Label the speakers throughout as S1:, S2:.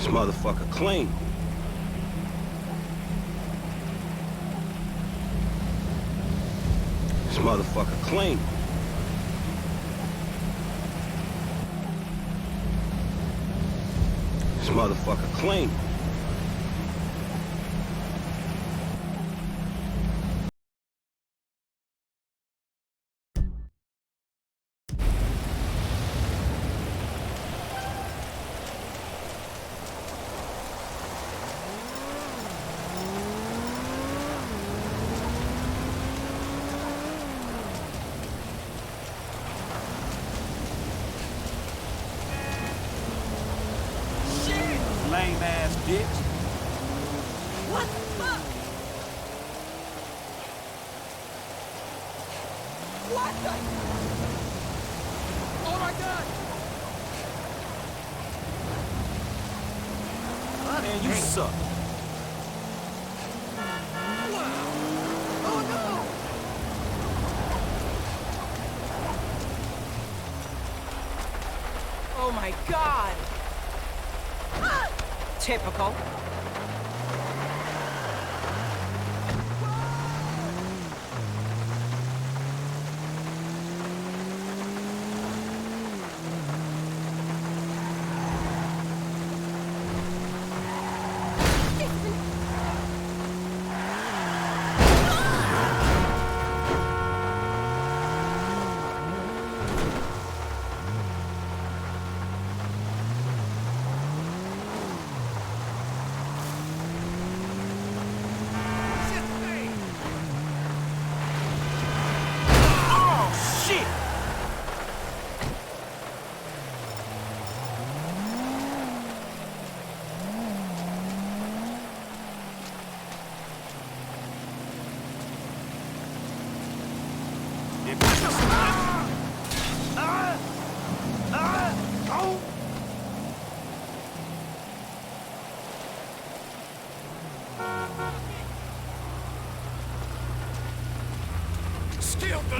S1: This motherfucker clean. This motherfucker clean. This motherfucker clean.
S2: Lame ass bitch.
S3: What the fuck? What the? Oh my god!
S2: Man, you suck.
S3: Wow! Oh no! Oh my god! Ah! Typical.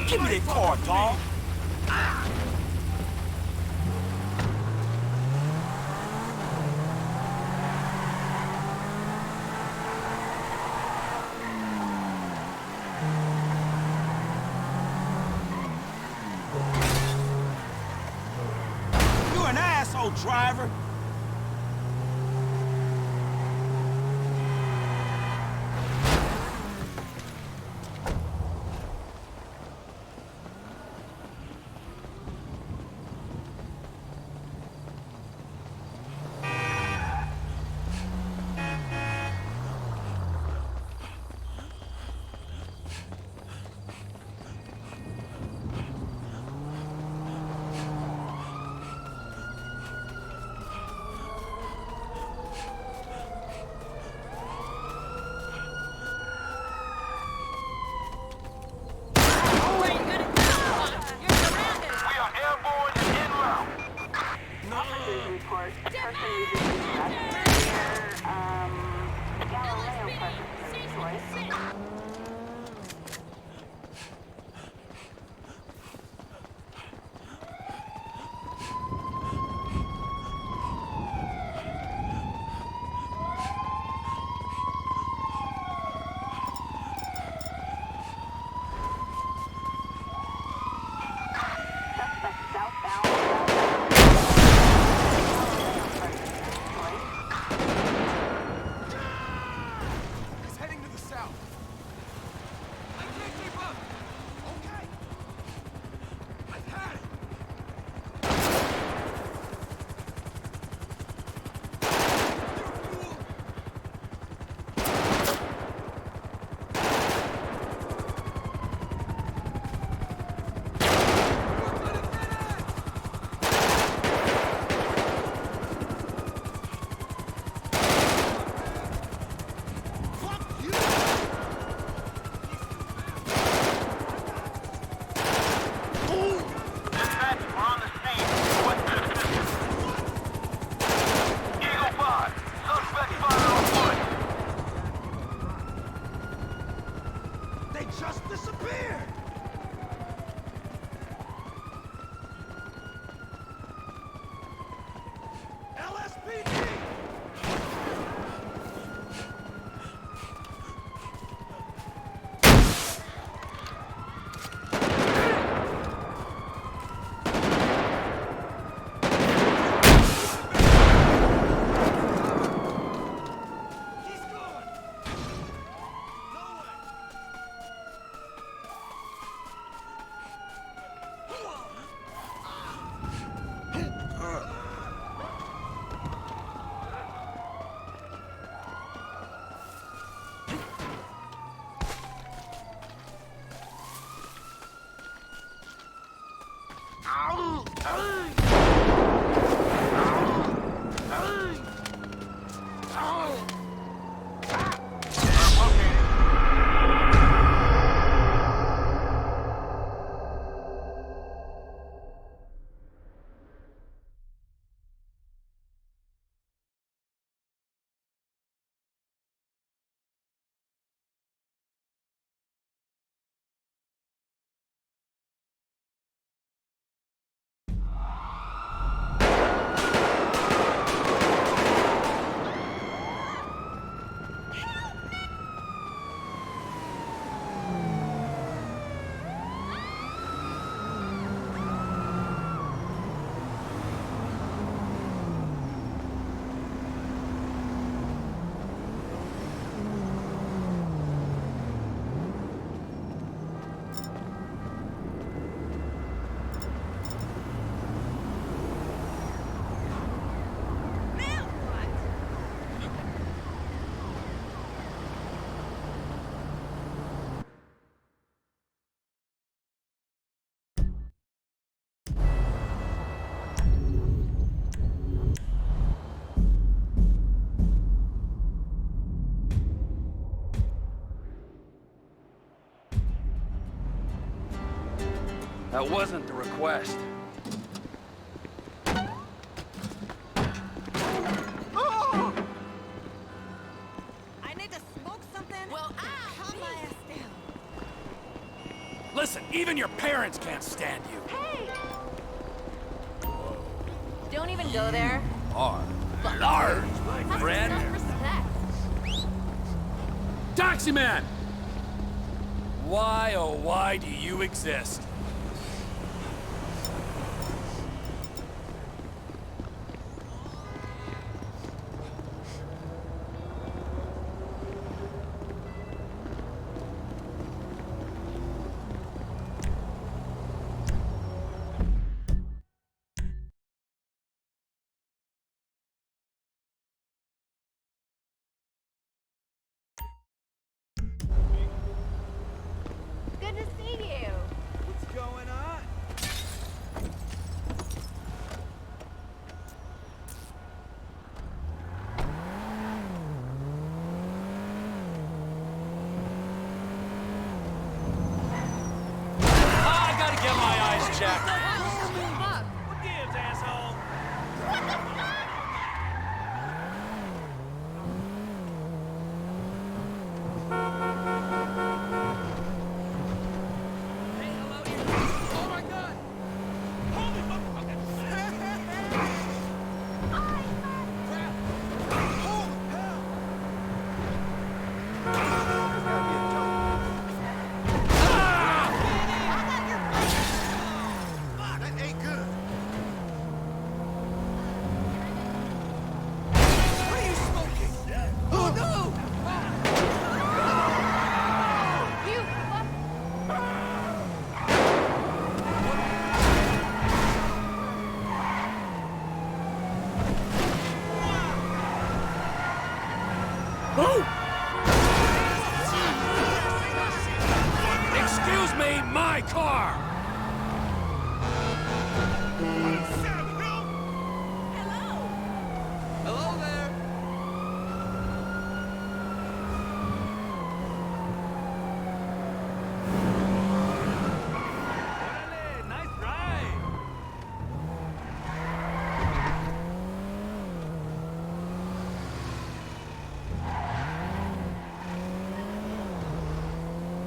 S2: Give me that car, dog. You're an asshole, driver.
S4: That wasn't the request.
S3: I need to smoke something. Well, calm my ass down.
S4: Listen, even your parents can't stand you.
S5: Hey! Don't even go there.
S4: Large, my
S5: Have
S4: friend.
S5: self-respect.
S4: Taxi man! Why, oh why do you exist?
S5: Good to see you.
S2: What's going on?
S4: I gotta get my eyes checked.
S2: What gives, asshole? Hey, hello, you. Oh my God! Holy motherfucker! Crap! Oh, hell! There's gotta be a joke. Fuck, that ain't good. What are you smoking? Oh no!
S5: You fuck.
S4: Excuse me, my car!
S2: Hello there. Órale, nice ride.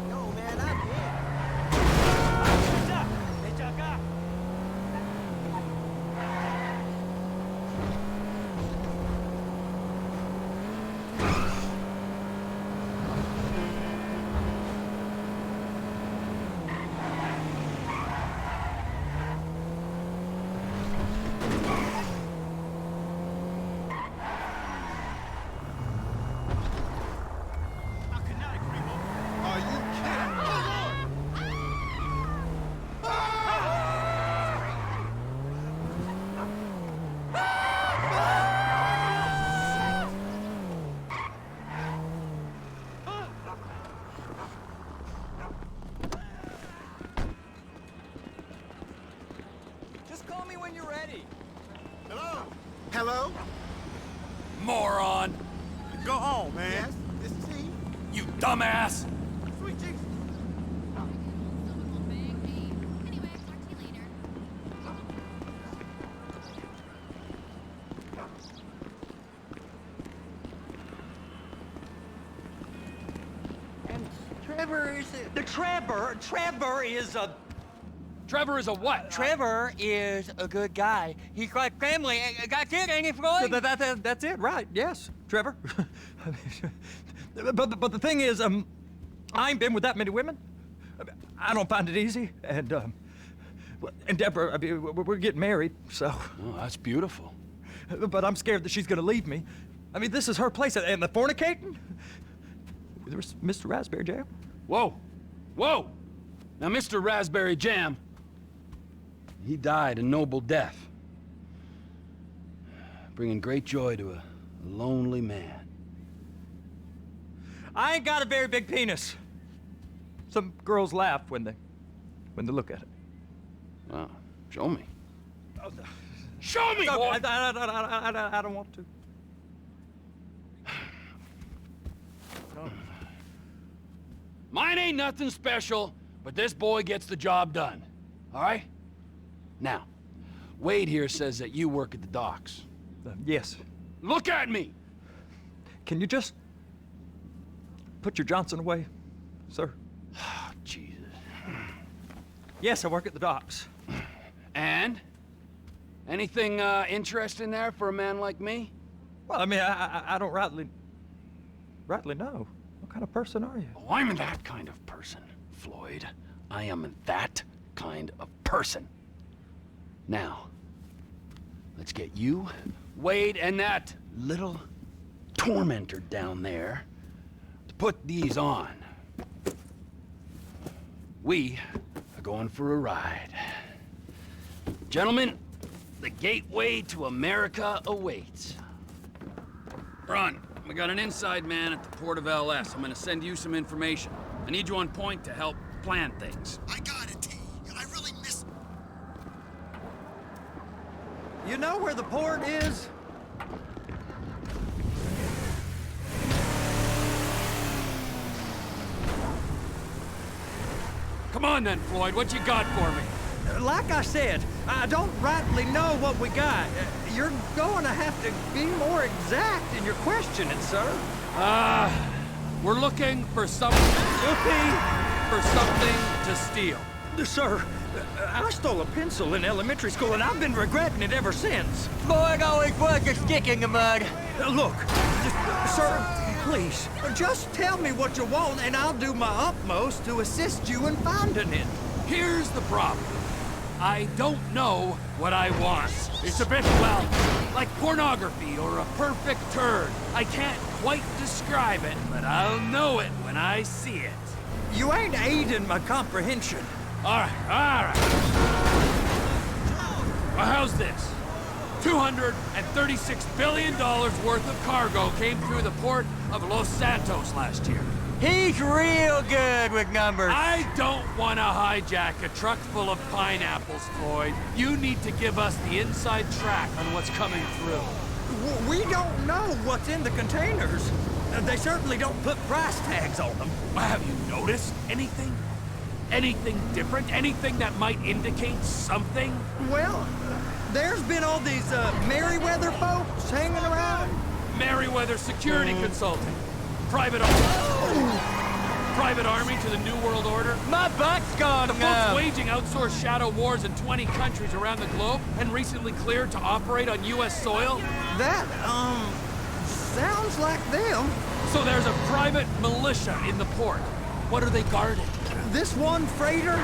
S2: Yo, man, I'm here. Echa acá. I could not agree more. Are you kidding? Oh, Lord! Just call me when you're ready. Hello? Hello?
S4: Moron!
S2: Go home, man. Yes, this is he.
S4: You dumbass!
S2: Sweet Jesus.
S5: Anyway, talk to you later.
S6: And Trevor is Trevor is a
S4: Trevor is a what?
S6: Trevor is a good guy. He's like family. That's it, ain't it, Floyd?
S7: That's it, right? Yes, Trevor. but the thing is, I ain't been with that many women. I don't find it easy, and Deborah, I mean, we're getting married, so.
S4: Oh, that's beautiful.
S7: But I'm scared that she's gonna leave me. I mean, this is her place, and the fornicating. There's Mr. Raspberry Jam.
S4: Whoa! Whoa! Now, Mr. Raspberry Jam, he died a noble death, bringing great joy to a lonely man.
S7: I ain't got a very big penis. Some girls laugh when they look at it.
S4: Wow, show me.
S7: Oh, no.
S4: Show me,
S7: No,
S4: boy!
S7: I don't want to.
S4: Mine ain't nothing special, but this boy gets the job done. all right? Now, Wade here says that you work at the docks.
S7: Yes.
S4: Look at me!
S7: Can you just put your Johnson away, sir?
S4: Oh, Jesus.
S7: Yes, I work at the docks.
S4: And? Anything interesting there for a man like me?
S7: Well, I mean, I don't rightly know. What kind of person are you?
S4: Oh, I'm that kind of person, Floyd. I am that kind of person. Now, let's get you, Wade, and that little tormentor down there to put these on. We are going for a ride. Gentlemen, the gateway to America awaits. Ron, we got an inside man at the port of LS. I'm gonna send you some information. I need you on point to help plan things.
S8: I got it, T. I really miss...
S6: You know where the port is?
S4: Come on then, Floyd, what you got for me?
S6: Like I said, I don't rightly know what we got. You're going to have to be more exact in your questioning, sir.
S4: We're looking for something to steal.
S6: Sir, I stole a pencil in elementary school, and I've been regretting it ever since.
S9: Floyd always was a stick in the mud.
S6: Look, sir, please, just tell me what you want, and I'll do my utmost to assist you in finding it.
S4: Here's the problem. I don't know what I want. It's a bit, well, like pornography or a perfect turd. I can't quite describe it, but I'll know it when I see it.
S6: You ain't aiding my comprehension.
S4: All right. Well, how's this? $236 billion worth of cargo came through the port of Los Santos last year.
S9: He's real good with numbers.
S4: I don't want to hijack a truck full of pineapples, Floyd. You need to give us the inside track on what's coming through.
S6: We don't know what's in the containers. They certainly don't put price tags on them.
S4: Have you noticed anything? Anything different? Anything that might indicate something?
S6: Well, there's been all these Merryweather folks hanging around.
S4: Merryweather Security Consulting. Private army to the New World Order.
S9: My butt's gone
S4: The folks
S9: numb.
S4: waging outsourced shadow wars in 20 countries around the globe and recently cleared to operate on U.S. soil.
S6: That, sounds like them.
S4: So there's a private militia in the port. What are they guarding?
S6: This one freighter,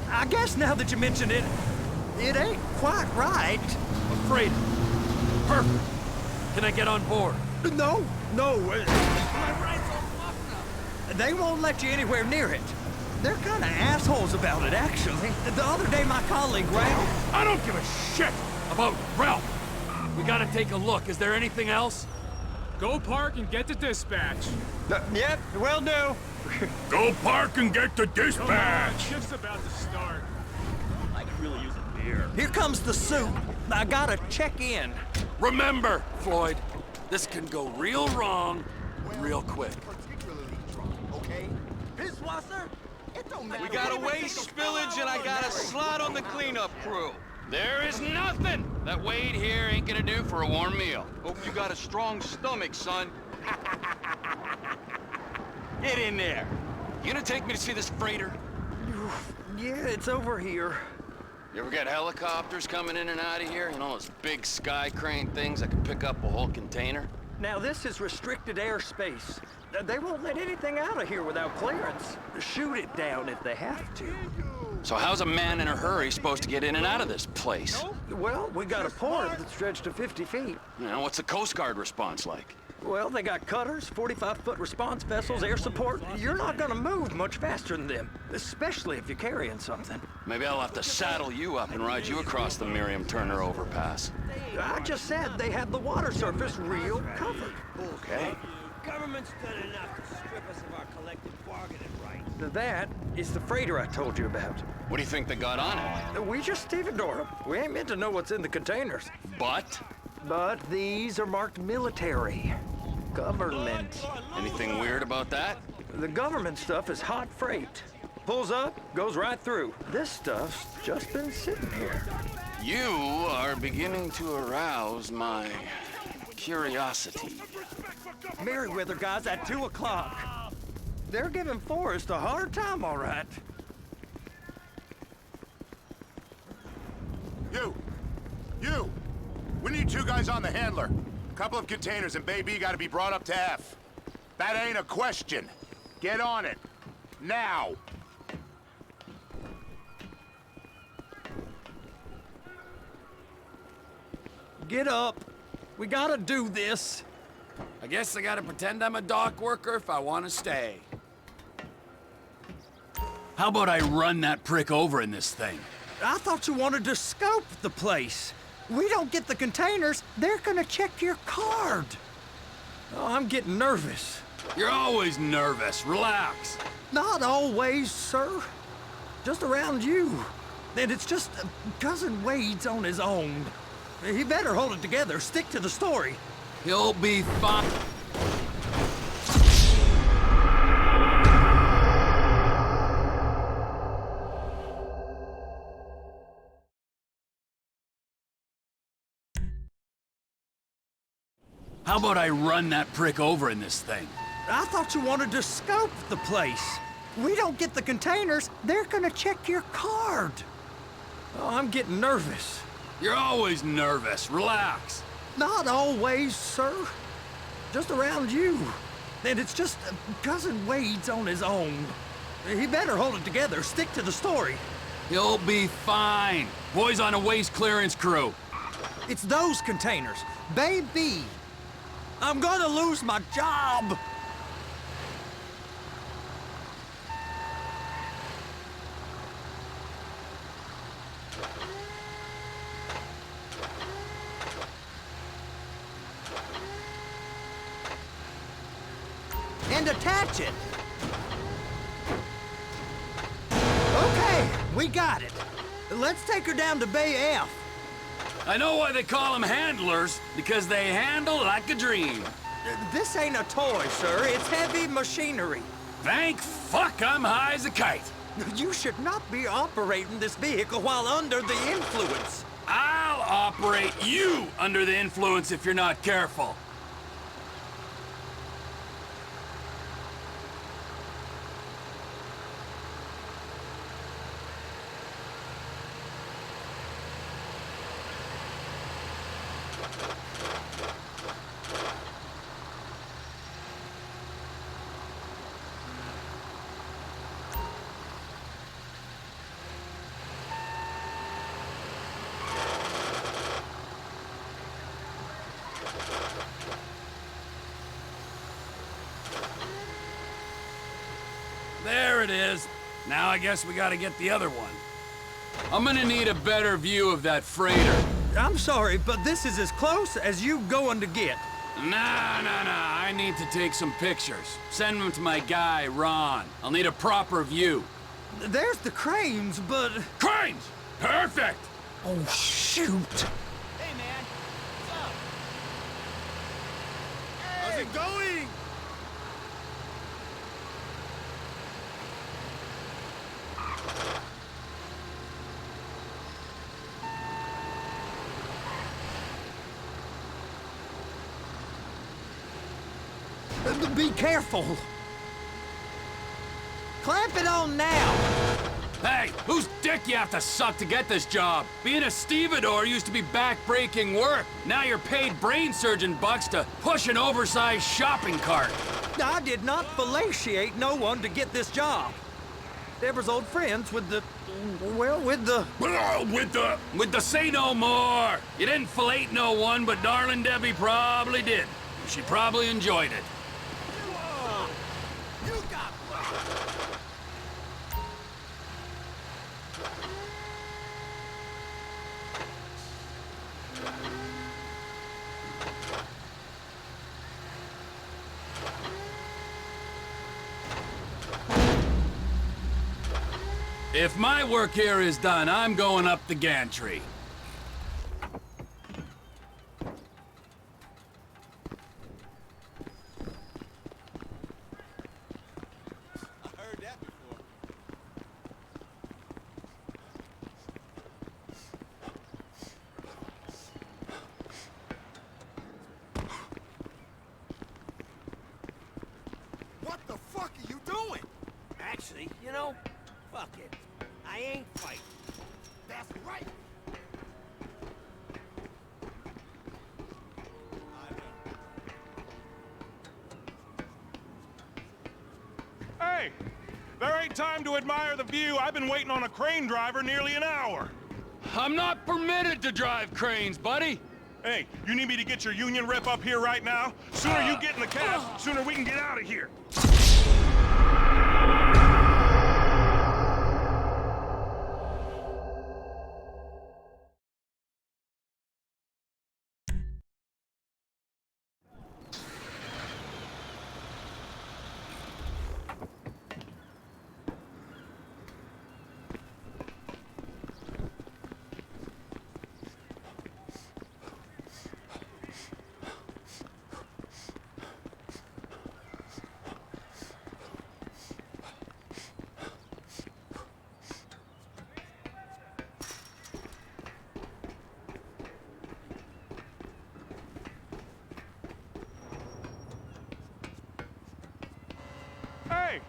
S6: I guess now that you mention it, it ain't quite right.
S4: A freighter. Perfect. Can I get on board?
S6: No. They won't let you anywhere near it. They're kind of assholes about it, actually. The other day, my colleague, Ralph...
S4: I don't give a shit about Ralph. We gotta take a look. Is there anything else?
S2: Go park and get to dispatch.
S6: Yep, will do.
S1: Go park and get the dispatch!
S2: Shift's about to start.
S1: I could really use a beer.
S6: Here comes the suit. I gotta check in.
S4: Remember, Floyd, this can go real wrong real quick.
S1: We got a waste spillage and I got a slot on the cleanup crew.
S4: There is nothing that Wade here ain't gonna do for a warm meal.
S1: Hope you got a strong stomach, son.
S4: Get in there. You gonna take me to see this freighter?
S6: Yeah, it's over here.
S4: You ever get helicopters coming in and out of here? You know, those big sky crane things that can pick up a whole container?
S6: Now, this is restricted airspace. They won't let anything out of here without clearance. Shoot it down if they have to.
S4: So how's a man in a hurry supposed to get in and out of this place?
S6: Well, we got a port that's stretched to 50 feet.
S4: You know, what's the Coast Guard response like?
S6: Well, they got cutters, 45-foot response vessels, air support. You're not gonna move much faster than them, especially if you're carrying something.
S4: Maybe I'll have to saddle you up and ride you across the Miriam Turner overpass.
S6: I just said they have the water surface real covered.
S4: Okay.
S10: Government's done enough to strip us of our collective bargaining right.
S6: That is the freighter I told you about.
S4: What do you think they got on it?
S6: We just stevedore them. We ain't meant to know what's in the containers.
S4: But?
S6: But these are marked military. Government.
S4: Anything weird about that?
S6: The government stuff is hot freight. Pulls up, goes right through. This stuff's just been sitting here.
S4: You are beginning to arouse my curiosity.
S6: Merriweather guys at 2 o'clock. They're giving Forrest a hard time, all right.
S8: You! We need 2 guys on the handler. A couple of containers and Bay B gotta be brought up to F. That ain't a question. Get on it. Now!
S6: Get up. We gotta do this.
S4: I guess I gotta pretend I'm a dock worker if I want to stay. How about I run that prick over in this thing?
S6: I thought you wanted to scope the place. We don't get the containers, they're gonna check your card. Oh, I'm getting nervous.
S4: You're always nervous. Relax.
S6: Not always, sir. Just around you. And it's just Cousin Wade's on his own. He better hold it together, stick to the story.
S4: He'll be fine. How about I run that prick over in this thing?
S6: I thought you wanted to scope the place. We don't get the containers, they're gonna check your card. Oh, I'm getting nervous.
S4: You're always nervous. Relax.
S6: Not always, sir. Just around you. And it's just Cousin Wade's on his own. He better hold it together, stick to the story.
S4: He'll be fine. Boy's on a waste clearance crew.
S6: It's those containers. Baby. I'm gonna lose my job. And attach it. Okay, we got it. Let's take her down to Bay F.
S4: I know why they call them handlers, because they handle like a dream.
S6: This ain't a toy, sir. It's heavy machinery.
S4: Thank fuck I'm high as a kite.
S6: You should not be operating this vehicle while under the influence.
S4: I'll operate you under the influence if you're not careful. There it is. Now I guess we gotta get the other one. I'm gonna need a better view of that freighter.
S6: I'm sorry, but this is as close as you going to get.
S4: Nah. I need to take some pictures. Send them to my guy, Ron. I'll need a proper view.
S6: There's the cranes, but...
S4: Cranes! Perfect!
S6: Oh, shoot.
S2: Hey, man. What's up?
S8: How's it going?
S6: Be careful. Clamp it on now.
S4: Hey, whose dick you have to suck to get this job? Being a stevedore used to be back-breaking work. Now you're paid brain surgeon bucks to push an oversized shopping cart.
S6: I did not fellatiate no one to get this job. Deborah's old friends with the... well, with the...
S4: With the say no more. You didn't fillet no one, but darling Debbie probably did. She probably enjoyed it.
S2: You got
S4: If my work here is done, I'm going up the gantry.
S10: Fuck it. I ain't fighting.
S8: That's right.
S11: Hey, there ain't time to admire the view. I've been waiting on a crane driver nearly an hour.
S4: I'm not permitted to drive cranes, buddy.
S11: Hey, you need me to get your union rep up here right now? Sooner you get in the cab, sooner we can get out of here. Hey,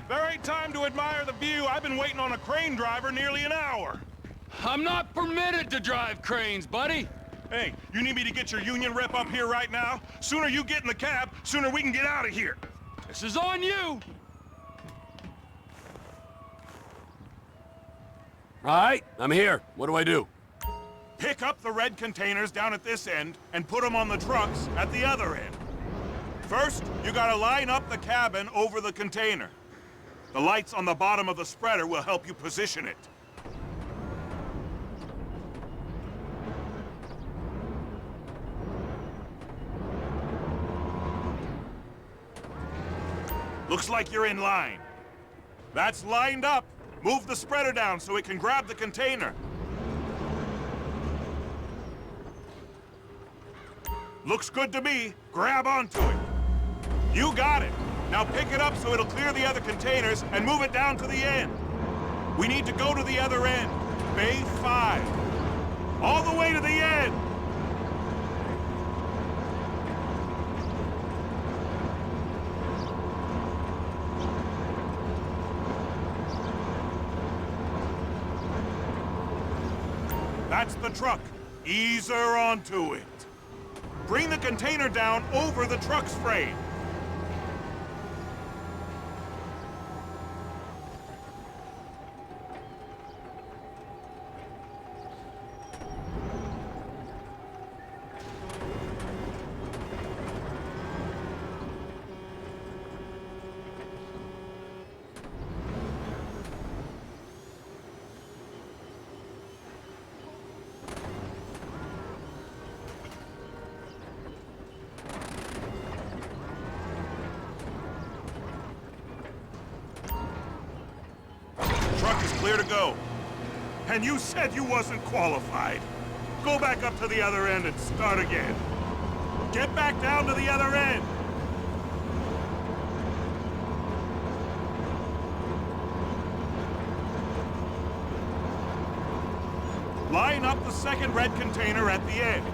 S11: there ain't time to admire the view. I've been waiting on a crane driver nearly an hour.
S4: I'm not permitted to drive cranes, buddy.
S11: Hey, you need me to get your union rep up here right now? Sooner you get in the cab, sooner we can get out of here.
S4: This is on you.
S12: All right, I'm here. What do I do?
S11: Pick up the red containers down at this end and put them on the trucks at the other end. First, you gotta line up the cabin over the container. The lights on the bottom of the spreader will help you position it. Looks like you're in line. That's lined up. Move the spreader down so it can grab the container. Looks good to me. Grab onto it. You got it. Now pick it up so it'll clear the other containers and move it down to the end. We need to go to the other end. Bay 5. All the way to the end. That's the truck. Ease her onto it. Bring the container down over the truck's frame. Truck is clear to go. And you said you wasn't qualified. Go back up to the other end and start again. Get back down to the other end. Line up the second red container at the end.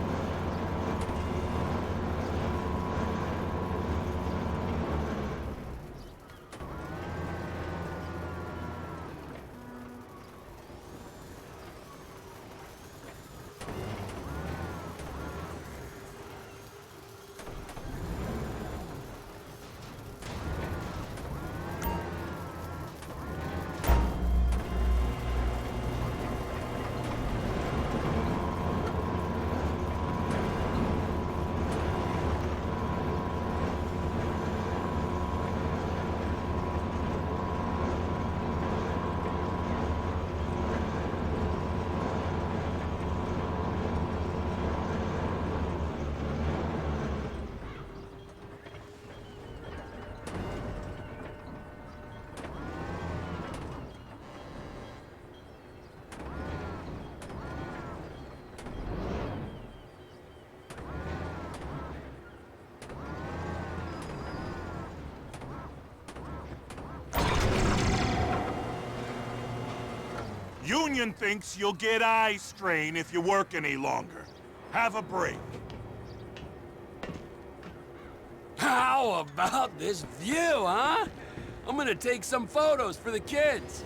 S11: Union thinks you'll get eye strain if you work any longer. Have a break.
S12: How about this view, huh? I'm gonna take some photos for the kids.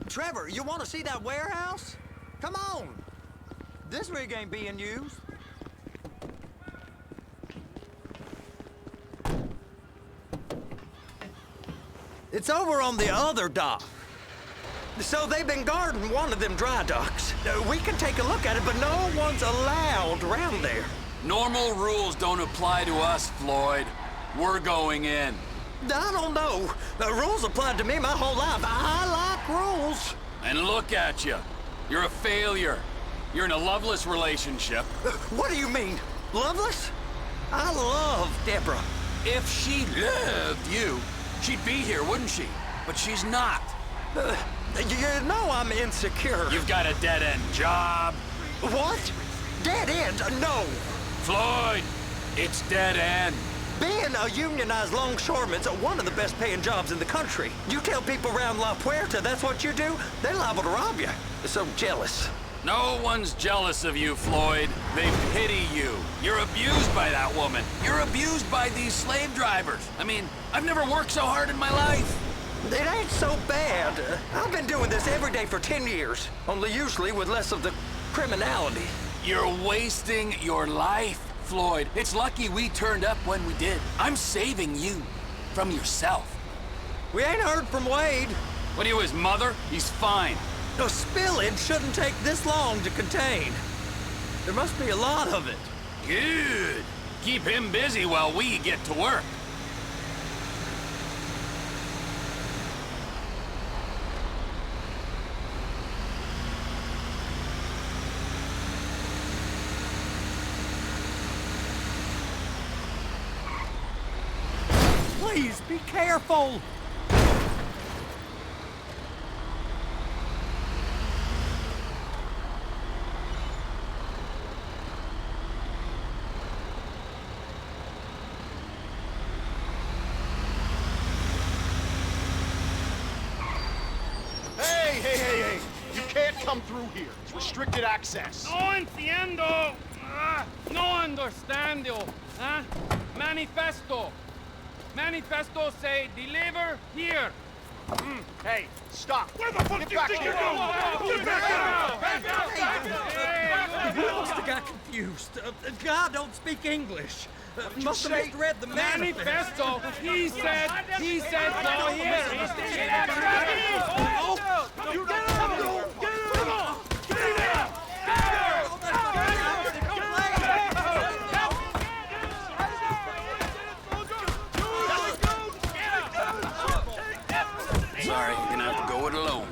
S6: Trevor, you want to see that warehouse? Come on. This rig ain't being used. It's over on the other dock. So they've been guarding one of them dry docks. We can take a look at it, but no one's allowed around there.
S12: Normal rules don't apply to us, Floyd. We're going in.
S6: I don't know. The rules applied to me my whole life. I like rules.
S12: And look at you. You're a failure. You're in a loveless relationship.
S6: What do you mean? Loveless? I love Deborah.
S12: If she loved you, she'd be here, wouldn't she? But she's not.
S6: You know I'm insecure.
S12: You've got a dead-end job.
S6: What? Dead end? No.
S12: Floyd, it's dead end.
S6: Being a unionized longshoreman's one of the best paying jobs in the country. You tell people around La Puerta that's what you do, they're liable to rob you. They're so jealous.
S12: No one's jealous of you, Floyd. They pity you. You're abused by that woman. You're abused by these slave drivers. I mean, I've never worked so hard in my life.
S6: It ain't so bad. I've been doing this every day for 10 years, only usually with less of the criminality.
S12: You're wasting your life, Floyd. It's lucky we turned up when we did. I'm saving you from yourself.
S6: We ain't heard from Wade.
S12: What are you, his mother? He's fine.
S6: No, spillage shouldn't take this long to contain. There must be a lot of it.
S12: Good. Keep him busy while we get to work.
S7: Please, be careful!
S13: Hey! You can't come through here. It's restricted access.
S2: No entiendo. No understando. Manifesto. Manifesto say deliver here.
S13: Hey, stop.
S2: Where the fuck
S13: Get
S2: do you
S13: back
S2: think
S13: here.
S2: you're going? Get back
S7: He must have got confused. God don't speak English. Must have misread the
S2: Manifesto. He said go here. You get him! Get him!
S12: Sorry, you're gonna have to go it alone.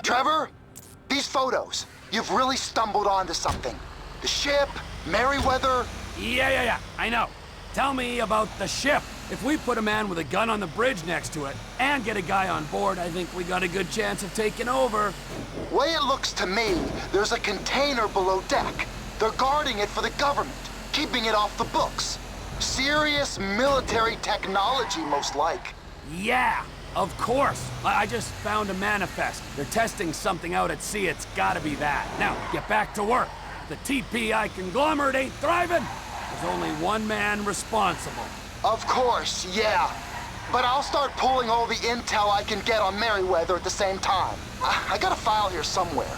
S14: Trevor, these photos, you've really stumbled onto something. The ship, Merryweather.
S12: Yeah, I know. Tell me about the ship. If we put a man with a gun on the bridge next to it and get a guy on board, I think we got a good chance of taking over.
S14: Way it looks to me, there's a container below deck. They're guarding it for the government, keeping it off the books. Serious military technology, most like.
S12: Yeah, of course. I just found a manifest. They're testing something out at sea. It's gotta be that. Now, get back to work. The TPI conglomerate ain't thriving. There's only one man responsible.
S14: Of course, yeah. But I'll start pulling all the intel I can get on Merryweather at the same time. I got a file here somewhere.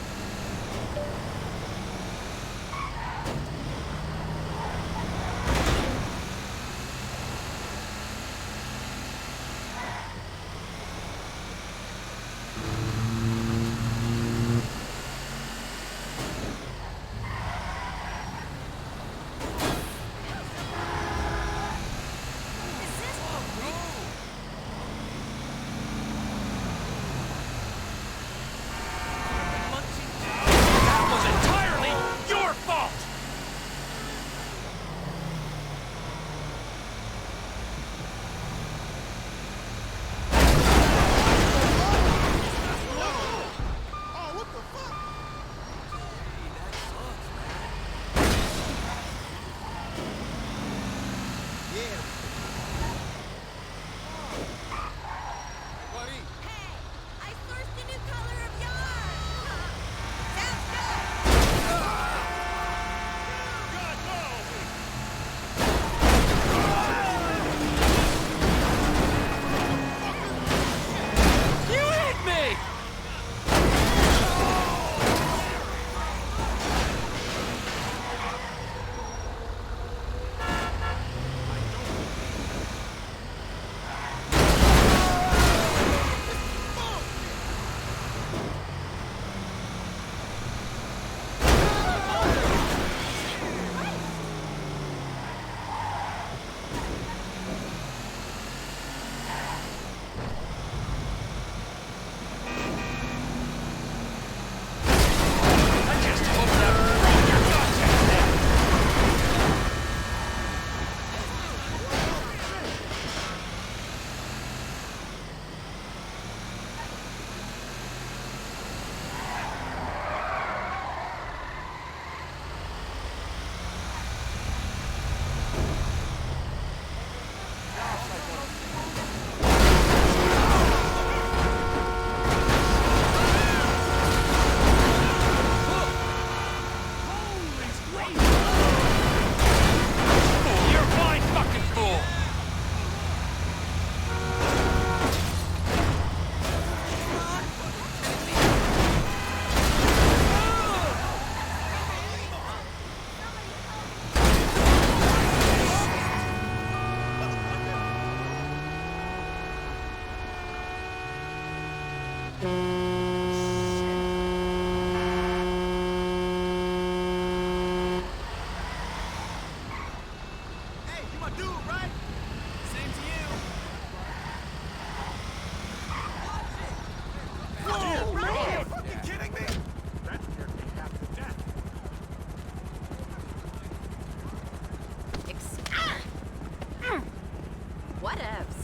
S2: Hey, you my dude, right? Same to you. Whoa, man! Are you fucking kidding me?
S11: That scared me half to death.
S5: Whatevs.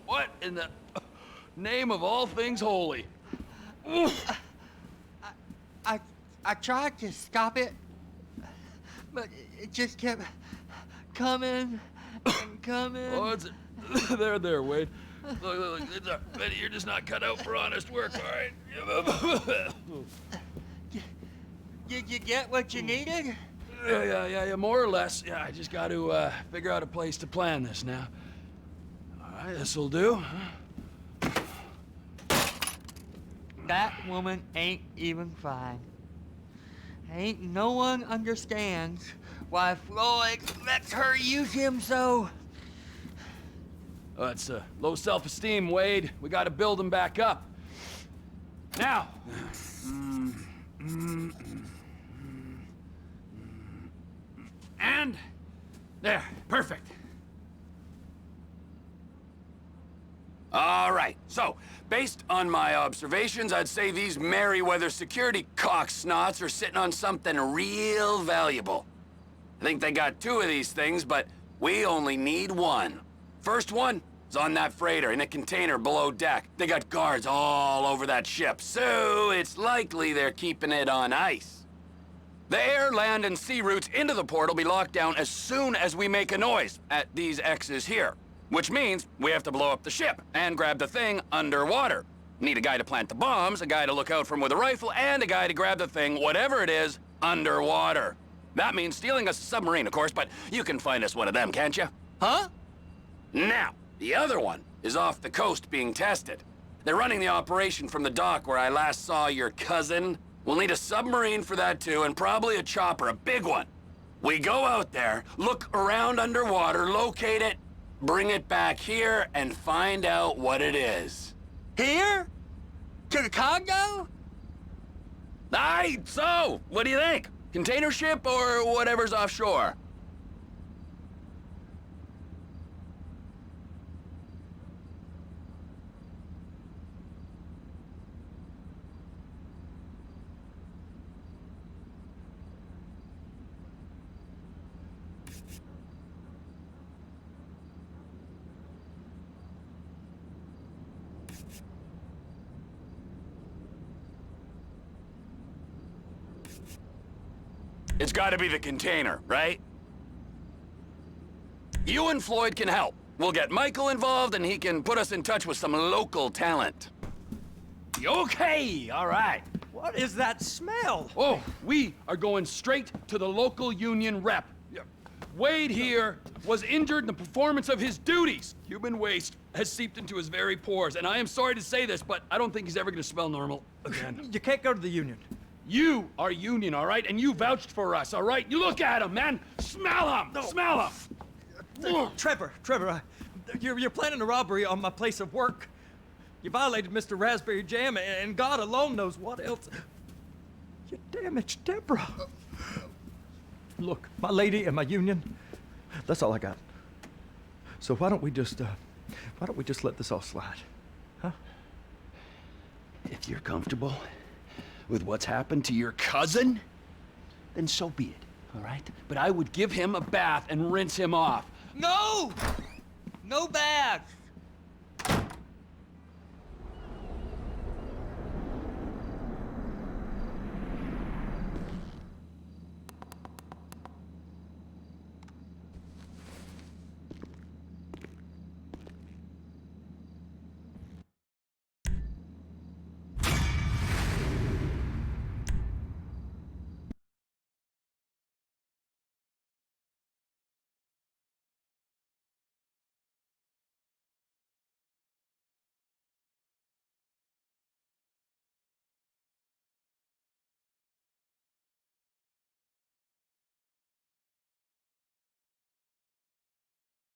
S4: What in the name of all things holy?
S9: I tried to stop it, but it just kept coming and coming.
S4: Oh, it's there, Wade. Look, it's Betty, you're just not cut out for honest work, all right?
S9: Did you get what you needed?
S4: Yeah, more or less. Yeah, I just got to figure out a place to plan this now. All right, this'll do.
S9: That woman ain't even fine. Ain't no one understands why Floyd lets her use him so.
S4: Oh, that's low self-esteem, Wade. We got to build him back up. Now. And there, perfect. All right, so based on my observations, I'd say these Merryweather security cocksnots are sitting on something real valuable. I think they got 2 of these things, but we only need 1. First one is on that freighter in a container below deck. They got guards all over that ship, so it's likely they're keeping it on ice. The air, land, and sea routes into the port will be locked down as soon as we make a noise at these X's here. Which means we have to blow up the ship and grab the thing underwater. Need a guy to plant the bombs, a guy to look out for 'em with a rifle, and a guy to grab the thing, whatever it is, underwater. That means stealing us a submarine, of course, but you can find us one of them, can't you? Huh? Now, the other one is off the coast being tested. They're running the operation from the dock where I last saw your cousin. We'll need a submarine for that too, and probably a chopper, a big one. We go out there, look around underwater, locate it, bring it back here, and find out what it is.
S9: Here? To the Congo?
S4: Aye, so, what do you think? Container ship or whatever's offshore? It's gotta be the container, right? You and Floyd can help. We'll get Michael involved and he can put us in touch with some local talent. Okay, all right.
S7: What is that smell?
S4: Oh, we are going straight to the local union rep. Wade here was injured in the performance of his duties. Human waste has seeped into his very pores, and I am sorry to say this, but I don't think he's ever gonna smell normal again.
S7: You can't go to the union.
S4: You are union, all right? And you vouched for us, all right? You look at him, man. Smell him. No. Smell him.
S7: Trevor, you're planning a robbery on my place of work. You violated Mr. Raspberry Jam, and God alone knows what else. You damaged Deborah. Look, my lady and my union, that's all I got. So why don't we just let this all slide, huh?
S4: If you're comfortable with what's happened to your cousin, then so be it, all right? But I would give him a bath and rinse him off.
S9: No! No baths!